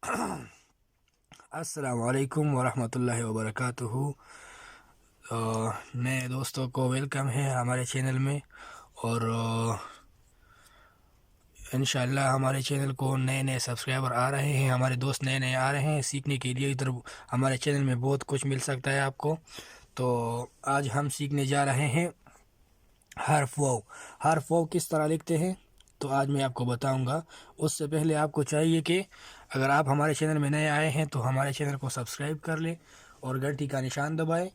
अस्सलाम वालेकुम वरहमतुल्लाहि वबरकातुहू। नए दोस्तों को वेलकम है हमारे चैनल में। और इंशाअल्लाह हमारे चैनल को नए नए सब्सक्राइबर आ रहे हैं, हमारे दोस्त नए नए आ रहे हैं सीखने के लिए। इधर हमारे चैनल में बहुत कुछ मिल सकता है आपको। तो आज हम सीखने जा रहे हैं हर्फ वाव। हर्फ वाव किस तरह लिखते हैं तो आज मैं आपको बताऊंगा। उससे पहले आपको चाहिए कि अगर आप हमारे चैनल में नए आए हैं तो हमारे चैनल को सब्सक्राइब कर लें और घंटी का निशान दबाएं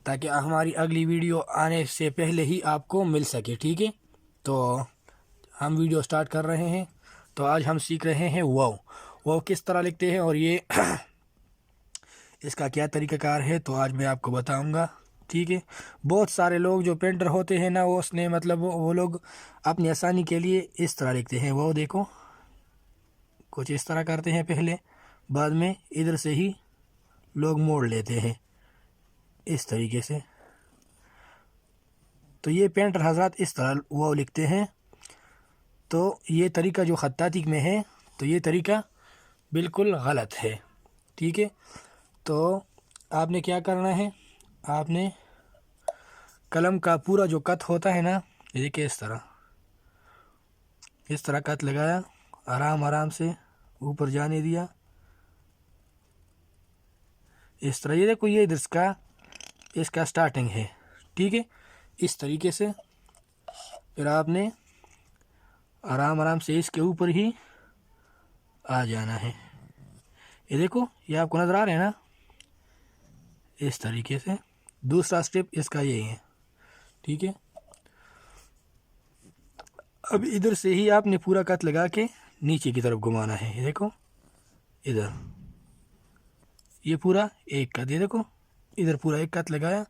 ताकि हमारी अगली वीडियो आने से पहले ही आपको मिल सके। ठीक है, तो हम वीडियो स्टार्ट कर रहे हैं। तो आज हम सीख रहे हैं वाव। वाव किस तरह लिखते हैं और ये इसका क्या तरीक़ाकार है तो आज मैं आपको बताऊंगा। ठीक है, बहुत सारे लोग जो पेंटर होते हैं ना, वो उसने मतलब वो लोग अपनी आसानी के लिए इस तरह लिखते हैं। वो देखो कुछ इस तरह करते हैं पहले, बाद में इधर से ही लोग मोड़ लेते हैं इस तरीके से। तो ये पेंटर हजरत इस तरह वो लिखते हैं। तो ये तरीका जो ख़त्ताती में है तो ये तरीका बिल्कुल गलत है। ठीक है, तो आपने क्या करना है, आपने कलम का पूरा जो कत होता है ना, ये देखिए इस तरह कत लगाया, आराम आराम से ऊपर जाने दिया इस तरह। ये देखो ये इधर इसका स्टार्टिंग है। ठीक है, इस तरीके से फिर आपने आराम आराम से इसके ऊपर ही आ जाना है। ये देखो ये आपको नज़र आ रहे हैं ना, इस तरीके से। दूसरा स्टेप इसका यही है। ठीक है, अब इधर से ही आपने पूरा कट लगा के नीचे की तरफ घुमाना है। ये देखो इधर ये पूरा एक कट, ये देखो इधर पूरा एक कट लगाया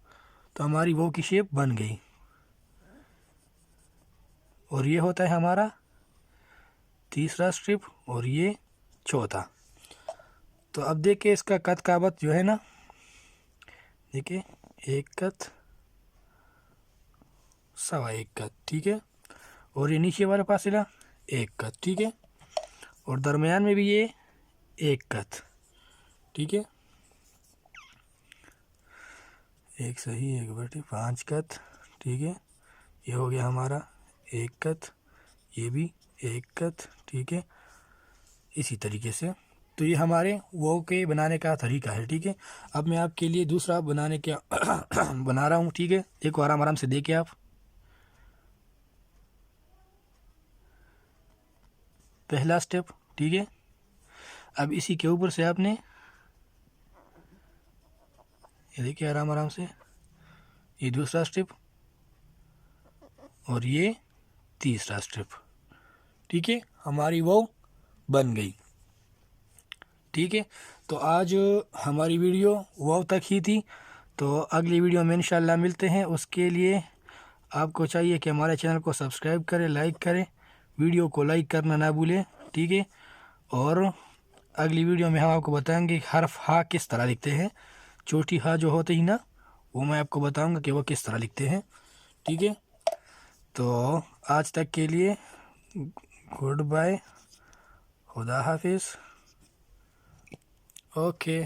तो हमारी वो की शेप बन गई। और ये होता है हमारा तीसरा स्ट्रिप और ये चौथा। तो अब देखिए इसका कत काबत जो है ना, देखिए एक कत सवा एक कत। ठीक है, और ये नीचे वाला फासला एक कत। ठीक है, और दरमियान में भी ये एक कत। ठीक है, एक सही एक बटे 5 कत। ठीक है, ये हो गया हमारा एक कत, ये भी एक कत। ठीक है, इसी तरीके से। तो ये हमारे वो के बनाने का तरीका है। ठीक है, अब मैं आपके लिए दूसरा बनाने का बना रहा हूँ। ठीक है, देखो आराम आराम से देखिए आप। पहला स्टेप, ठीक है, अब इसी के ऊपर से आपने ये देखिए आराम आराम से, ये दूसरा स्टेप और ये तीसरा स्टेप। ठीक है, हमारी वो बन गई। ठीक है, तो आज हमारी वीडियो वो तक ही थी। तो अगली वीडियो में इंशाल्लाह मिलते हैं। उसके लिए आपको चाहिए कि हमारे चैनल को सब्सक्राइब करें, लाइक करें, वीडियो को लाइक करना ना भूलें। ठीक है, और अगली वीडियो में हम आपको बताएंगे हर्फ हा किस तरह लिखते हैं। छोटी हा जो होती है ना, वो मैं आपको बताऊंगा कि वो किस तरह लिखते हैं। ठीक है, तो आज तक के लिए गुड बाय, खुदा हाफिज़। ओके।